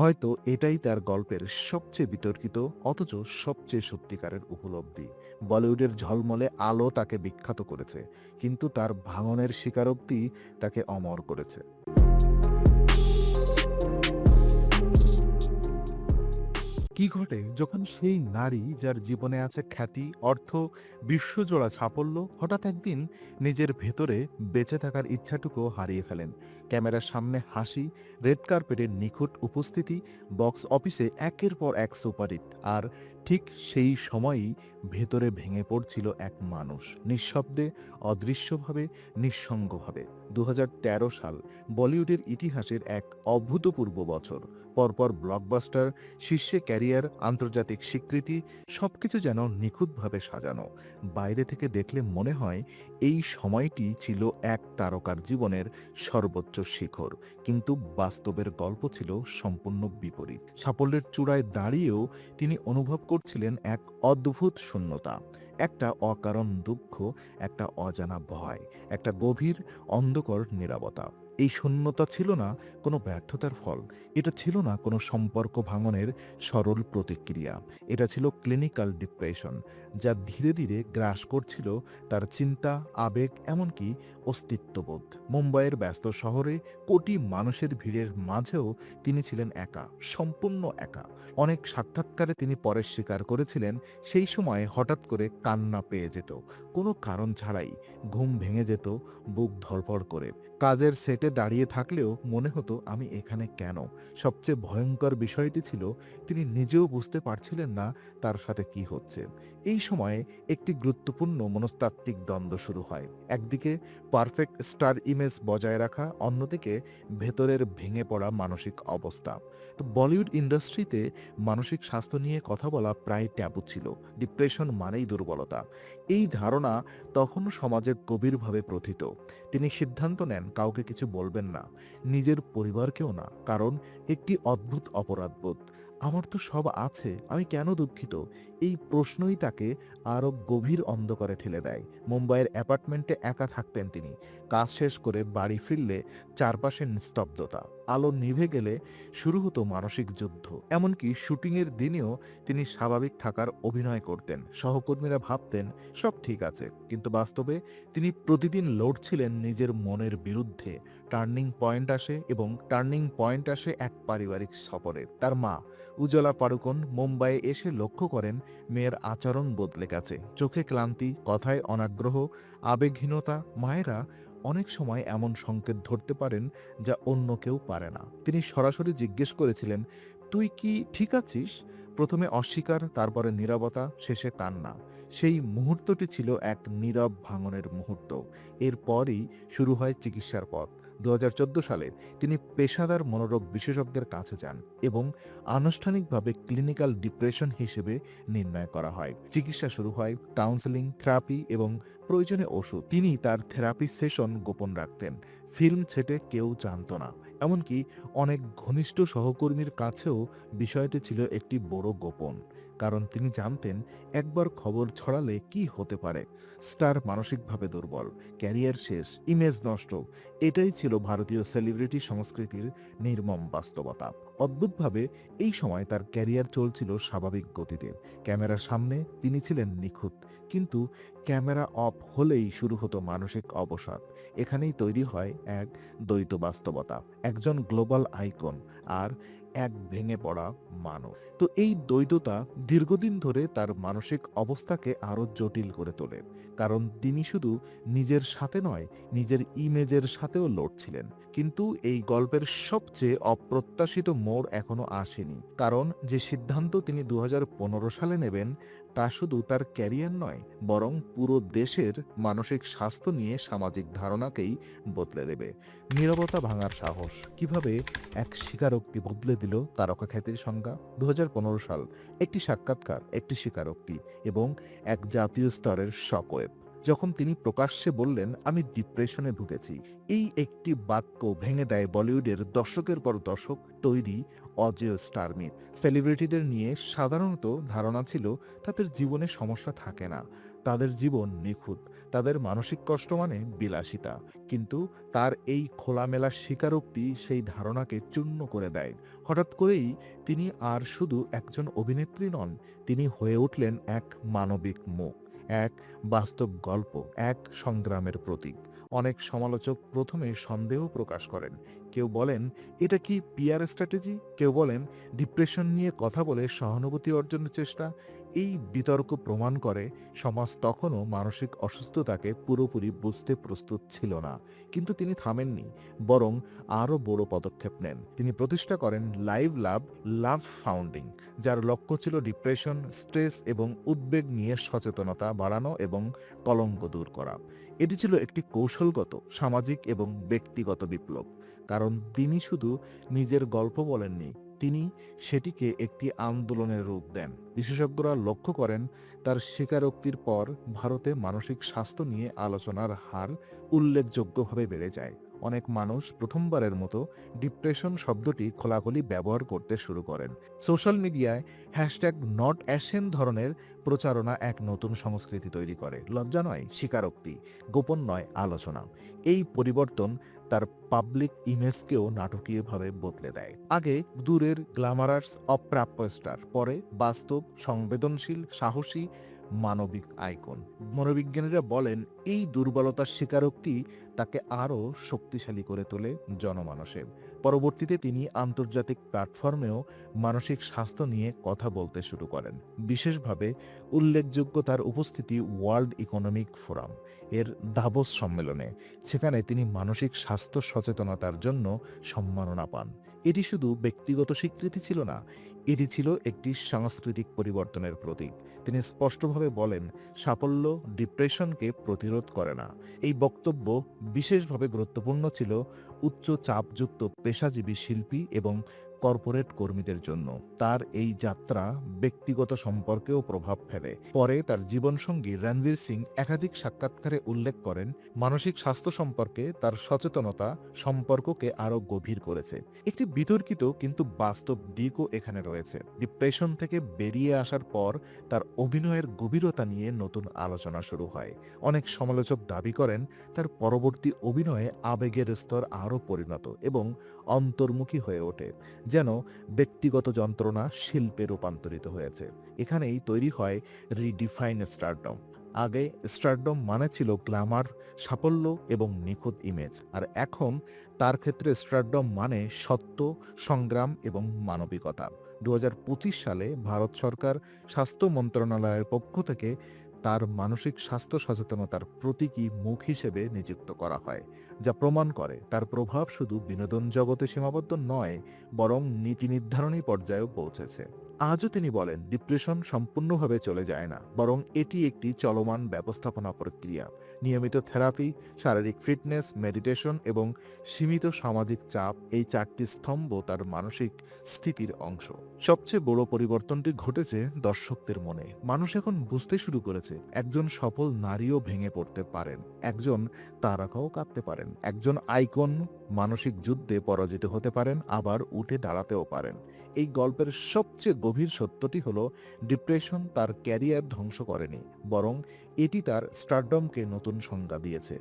হয়তো এটাই তার গল্পের সবচেয়ে বিতর্কিত অথচ সবচেয়ে সত্যিকারের উপলব্ধি। বলিউডের ঝলমলে আলো তাকে বিখ্যাত করেছে, কিন্তু তার ভাঙনের স্বীকারোক্তি তাকে অমর করেছে। কি ঘটে যখন সেই নারী যার জীবনে আছে খ্যাতি, অর্থ, বিশ্বজোড়া সাফল্য হঠাৎ একদিন নিজের ভেতরে বেঁচে থাকার ইচ্ছাটুকু হারিয়ে ফেলেন? ক্যামেরার সামনে হাসি, রেড কার্পেটের নিখুঁত উপস্থিতি, বক্স অফিসে একের পর এক সুপারহিট, আর ঠিক সেই সময়ই ভেতরে ভেঙে পড়ছিল এক মানুষ, নিঃশব্দে, অদৃশ্যভাবে, নিঃসঙ্গভাবে। ২০১৩ সাল বলিউডের ইতিহাসের এক অভূতপূর্ব বছর। পরপর ব্লকবাস্টার, শীর্ষে ক্যারিয়ার, আন্তর্জাতিক স্বীকৃতি, সবকিছু যেন নিখুঁতভাবে সাজানো। বাইরে থেকে দেখলে মনে হয় এই সময়টি ছিল এক তারকার জীবনের সর্বোচ্চ শিখর, কিন্তু বাস্তবের গল্প ছিল সম্পূর্ণ বিপরীত। সাফল্যের চূড়ায় দাঁড়িয়েও তিনি অনুভব করছিলেন এক অদ্ভুত শূন্যতা, একটা অকারণ দুঃখ, একটা অজানা ভয়, একটা গভীর অন্ধকার নীরবতা। এই শূন্যতা ছিল না কোনো ব্যর্থতার ফল, এটা ছিল না কোনো সম্পর্ক ভাঙনের সরল প্রতিক্রিয়া। এটা ছিল ক্লিনিক্যাল ডিপ্রেশন, যা ধীরে ধীরে গ্রাস করছিল তার চিন্তা, আবেগ, এমনকি অস্তিত্ববোধ। মুম্বাইয়ের ব্যস্ত শহরে কোটি মানুষের ভিড়ের মাঝেও তিনি ছিলেন একা, সম্পূর্ণ একা। অনেক সাক্ষাৎকারে তিনি পরে স্বীকার করেছিলেন, সেই সময় হঠাৎ করে কান্না পেয়ে যেত, কোনো কারণ ছাড়াই। ঘুম ভেঙে যেত বুক ধড়ফড় করে। কাজের সেটে দাঁড়িয়ে থাকলেও মনে হতো, আমি এখানে কেন? সবচেয়ে ভয়ঙ্কর বিষয়টি ছিল, তিনি নিজেও বুঝতে পারছিলেন না তার সাথে কি হচ্ছে। এই সময়ে একটি গুরুত্বপূর্ণ মনস্তাত্ত্বিক দ্বন্দ্ব শুরু হয়। একদিকে পারফেক্ট স্টার ইমেজ বজায় রাখা, অন্যদিকে ভেতরের ভেঙে পড়া মানসিক অবস্থা। তো বলিউড ইন্ডাস্ট্রিতে মানসিক স্বাস্থ্য নিয়ে কথা বলা প্রায় ট্যাবু ছিল। ডিপ্রেশন মানেই দুর্বলতা, এই ধারণা তখনও সমাজে গভীরভাবে প্রথিত। তিনি সিদ্ধান্ত নেন কাউকে কিছু বলবেন না, নিজের পরিবারকেও না, কারণ একটি অদ্ভুত অপরাধবোধ, আমার তো সব আছে, আমি কেন দুঃখিত, এই প্রশ্নই তাকে আরও গভীর অন্ধকারে ঠেলে দেয়। মুম্বাইয়ের অ্যাপার্টমেন্টে একা থাকতেন তিনি। কাজ শেষ করে বাড়ি ফিরলে চারপাশে নিস্তব্ধতা, আলো নিভে গেলে শুরু হতো মানসিক যুদ্ধ। এমনকি শুটিংয়ের দিনেও তিনি স্বাভাবিক থাকার অভিনয় করতেন। সহকর্মীরা ভাবতেন সব ঠিক আছে, কিন্তু বাস্তবে তিনি প্রতিদিন লড়ছিলেন নিজের মনের বিরুদ্ধে। টার্নিং পয়েন্ট আসে এক পারিবারিক সফরে। তার মা উজ্জ্বলা পাড়ুকোন মুম্বাইয়ে এসে লক্ষ্য করেন মেয়ের আচরণ বদলে গেছে, চোখে ক্লান্তি, কথায় অনাগ্রহ, আবেগহীনতা। মায়েরা অনেক সময় এমন সংকেত ধরতে পারেন যা অন্য কেউ পারে না। তিনি সরাসরি জিজ্ঞেস করেছিলেন, তুই কি ঠিক আছিস? প্রথমে অস্বীকার, তারপরে নীরবতা, শেষে কান্না। সেই মুহূর্তটি ছিল এক নীরব ভাঙনের মুহূর্ত। এরপরই শুরু হয় চিকিৎসার পথ। ২০১৪ সালে তিনি পেশাদার মনোরোগ বিশেষজ্ঞের কাছে যান এবং আনুষ্ঠানিকভাবে ক্লিনিক্যাল ডিপ্রেশন হিসেবে নির্ণয় করা হয়। চিকিৎসা শুরু হয়, কাউন্সেলিং, থেরাপি এবং প্রয়োজনে ওষুধ। তিনি তার থেরাপি সেশন গোপন রাখতেন, ফিল্ম ছেটে কেউ জানত না। এমনকি অনেক ঘনিষ্ঠ সহকর্মীর কাছেও বিষয়টি ছিল একটি বড় গোপন, কারণ তিনি জানতেন একবার খবর ছড়ালে কি হতে পারে। স্টার মানসিকভাবে দুর্বল, ক্যারিয়ার শেষ, ইমেজ নষ্ট, এটাই ছিল ভারতীয় সেলিব্রিটি সংস্কৃতির নির্মম বাস্তবতা। অদ্ভুতভাবে এই সময় তার ক্যারিয়ার চলছিল স্বাভাবিক গতিতে। ক্যামেরার সামনে তিনি ছিলেন নিখুঁত, কিন্তু ক্যামেরা অফ হলেই শুরু হতো মানসিক অবসাদ। এখানেই তৈরি হয় এক দ্বৈত বাস্তবতা, একজন গ্লোবাল আইকন আর এক ভেঙে পড়া মানব। তো এই দ্বৈততা দীর্ঘদিন ধরে তার মানসিক অবস্থাকে আরও জটিল করে তোলে, কারণ তিনি শুধু নিজের সাথে নয়, নিজের ইমেজের সাথেও লড়ছিলেন। কিন্তু এই গল্পের সবচেয়ে অপ্রত্যাশিত মোড় এখনো আসেনি, কারণ যে সিদ্ধান্ত তিনি ২০১৫ সালে নেবেন তা শুধু তার ক্যারিয়ার নয়, বরং পুরো দেশের মানসিক স্বাস্থ্য নিয়ে সামাজিক ধারণাকেই বদলে দেবে। নীরবতা ভাঙার সাহস, কিভাবে এক স্বীকারোক্তি বদলে দিল তারকা খ্যাতির সংজ্ঞা। ২০১৫ সাল, একটি সাক্ষাৎকার, একটি স্বীকারোক্তি এবং এক জাতীয় স্তরের শকওয়েভ। যখন তিনি প্রকাশ্যে বললেন, আমি ডিপ্রেশনে ভুগেছি, এই একটি বাক্য ভেঙে দেয় বলিউডের দশকের পর দশক তৈরি অজেয় স্টার মিথ। সেলিব্রিটিদের নিয়ে সাধারণত ধারণা ছিল তাদের জীবনে সমস্যা থাকে না, তাদের জীবন নিখুঁত, তাদের মানসিক কষ্ট মানে বিলাসিতা। কিন্তু তার এই খোলামেলা স্বীকারোক্তি সেই ধারণাকে চূর্ণ করে দেয়। হঠাৎ করেই তিনি আর শুধু একজন অভিনেত্রী নন, তিনি হয়ে উঠলেন এক মানবিক মুখ, এক বাস্তব গল্প, এক সংগ্রামের প্রতীক। অনেক সমালোচক প্রথমে সন্দেহ প্রকাশ করেন। কেউ বলেন এটা কি পিআর স্ট্র্যাটেজি, কেউ বলেন ডিপ্রেশন নিয়ে কথা বলে সহানুভূতি অর্জনের চেষ্টা। এই বিতর্ক প্রমাণ করে সমাজ তখনও মানসিক অসুস্থতাকে পুরোপুরি বুঝতে প্রস্তুত ছিল না। কিন্তু তিনি থামেননি, বরং আরও বড় পদক্ষেপ নেন। তিনি প্রতিষ্ঠা করেন লাইভ লাভ লাভ ফাউন্ডিং, যার লক্ষ্য ছিল ডিপ্রেশন, স্ট্রেস এবং উদ্বেগ নিয়ে সচেতনতা বাড়ানো এবং কলঙ্ক দূর করা। এটি ছিল একটি কৌশলগত, সামাজিক এবং ব্যক্তিগত বিপ্লব, কারণ তিনি শুধু নিজের গল্প বলেননি, তিনি সেটিকে একটি আন্দোলনের রূপ দেন। বিশেষজ্ঞরা লক্ষ্য করেন তার স্বীকারোক্তির পর ভারতে মানসিক স্বাস্থ্য নিয়ে আলোচনার হার উল্লেখযোগ্যভাবে বেড়ে যায়। অনেক মানুষ প্রথমবারের মতো ডিপ্রেশন শব্দটি খোলাখুলি ব্যবহার করতে শুরু করেন। সোশ্যাল মিডিয়ায় হ্যাশট্যাগ নট অ্যাশেন ধরনের প্রচারণা এক নতুন সংস্কৃতি তৈরি করে। লজ্জা নয় স্বীকারোক্তি, গোপন নয় আলোচনা। এই পরিবর্তন তার পাবলিক ইমেজকেও নাটকীয়ভাবে বদলে দেয়। আগে দূরের গ্ল্যামারাস অপ্রাপ্য স্টার, পরে বাস্তব, সংবেদনশীল, সাহসী, মানবিক আইকন। মনোবিজ্ঞানীরা বলেন এই দুর্বলতার স্বীকারোক্তি তাকে আরও শক্তিশালী করে তোলে জনমানসে। পরবর্তীতে তিনি আন্তর্জাতিক প্ল্যাটফর্মেও মানসিক স্বাস্থ্য নিয়ে কথা বলতে শুরু করেন। বিশেষভাবে উল্লেখযোগ্য তার উপস্থিতি ওয়ার্ল্ড ইকোনমিক ফোরাম এর দাভোস সম্মেলনে। সেখানে তিনি মানসিক স্বাস্থ্য সচেতনতার জন্য সম্মাননা পান। এটি শুধু ব্যক্তিগত স্বীকৃতি ছিল না, এটি ছিল একটি সাংস্কৃতিক পরিবর্তনের প্রতীক। তিনি স্পষ্টভাবে বলেন সাফল্য ডিপ্রেশনকে প্রতিরোধ করে না। এই বক্তব্য বিশেষভাবে গুরুত্বপূর্ণ ছিল উচ্চ চাপযুক্ত পেশাজীবী শিল্পী এবং কর্পোরেট কর্মীদের জন্য। তার এই যাত্রা ব্যক্তিগত সম্পর্কেও প্রভাব ফেলে। পরে তার জীবনসঙ্গী রণবীর সিং একাধিক সাক্ষাৎকারে উল্লেখ করেন মানসিক স্বাস্থ্য সম্পর্কে তার সচেতনতা সম্পর্ককে আরও গভীর করেছে। একটি বিতর্কিত কিন্তু বাস্তব দিকও এখানে রয়েছে। ডিপ্রেশন থেকে বেরিয়ে আসার পর তার অভিনয়ের গভীরতা নিয়ে নতুন আলোচনা শুরু হয়। অনেক সমালোচক দাবি করেন তার পরবর্তী অভিনয়ে আবেগের স্তর আরও পরিণত এবং অন্তর্মুখী হয়ে ওঠে, যেন ব্যক্তিগত যন্ত্রণা শিল্পে রূপান্তরিত হয়েছে। এখানেই তৈরি হয় রিডিফাইন স্টারডম। আগে স্টারডম মানে ছিল গ্ল্যামার, সাফল্য এবং নিখুঁত ইমেজ, আর এখন তার ক্ষেত্রে স্টারডম মানে সত্য, সংগ্রাম এবং মানবিকতা। 2025 সালে ভারত সরকার স্বাস্থ্য মন্ত্রণালয়ের পক্ষ থেকে তার মানসিক স্বাস্থ্য সচেতনতার প্রতীকী মুখ হিসেবে নিযুক্ত করা হয়, যা প্রমাণ করে তার প্রভাব শুধু বিনোদন জগতে সীমাবদ্ধ নয়, বরং নীতি নির্ধারণী পর্যায়েও পৌঁছেছে। আজও তিনি বলেন ডিপ্রেশন সম্পূর্ণভাবে চলে যায় না, বরং এটি একটি চলমান ব্যবস্থাপনা প্রক্রিয়া। নিয়মিত থেরাপি, শারীরিক ফিটনেস, মেডিটেশন এবং সীমিত সামাজিক চাপ, এই চারটি স্তম্ভ তার মানসিক স্থিতির অংশ। সবচেয়ে বড় পরিবর্তনটি ঘটেছে দর্শকদের মনে। মানুষ এখন বুঝতে শুরু করেছে একজন সফল নারীও ভেঙে পড়তে পারেন, একজন তারকাও কাঁদতে পারেন, একজন আইকন মানসিক যুদ্ধে পরাজিত হতে পারেন, আবার উঠে দাঁড়াতেও পারেন। এই গল্পের সবচেয়ে গভীর সত্যটি হলো ডিপ্রেশন তার ক্যারিয়ার ধ্বংস করেনি, বরং এটি তার স্টারডমকে নতুন সংজ্ঞা দিয়েছে।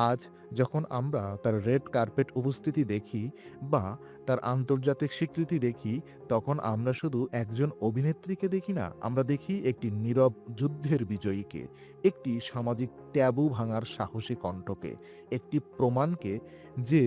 আজ যখন আমরা তার রেড কার্পেট উপস্থিতি দেখি বা তার আন্তর্জাতিক স্বীকৃতি দেখি, তখন আমরা শুধু একজন অভিনেত্রীকে দেখি না, আমরা দেখি একটি নীরব যুদ্ধের বিজয়ীকে, একটি সামাজিক ট্যাবু ভাঙার সাহসী কণ্ঠকে, একটি প্রমাণকে যে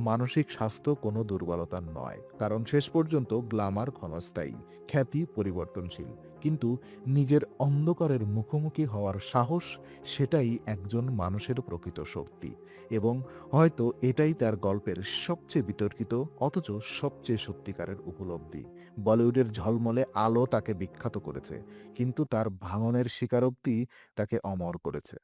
মানসিক স্বাস্থ্য কোনো দুর্বলতা নয়। কারণ শেষ পর্যন্ত গ্ল্যামার ক্ষণস্থায়ী, খ্যাতি পরিবর্তনশীল, কিন্তু নিজের অন্ধকারের মুখোমুখি হওয়ার সাহস, সেটাই একজন মানুষের প্রকৃত শক্তি। এবং হয়তো এটাই তার গল্পের সবচেয়ে বিতর্কিত অথচ সবচেয়ে সত্যিকারের উপলব্ধি। বলিউডের ঝলমলে আলো তাকে বিখ্যাত করেছে, কিন্তু তার ভাঙনের স্বীকারোক্তি তাকে অমর করেছে।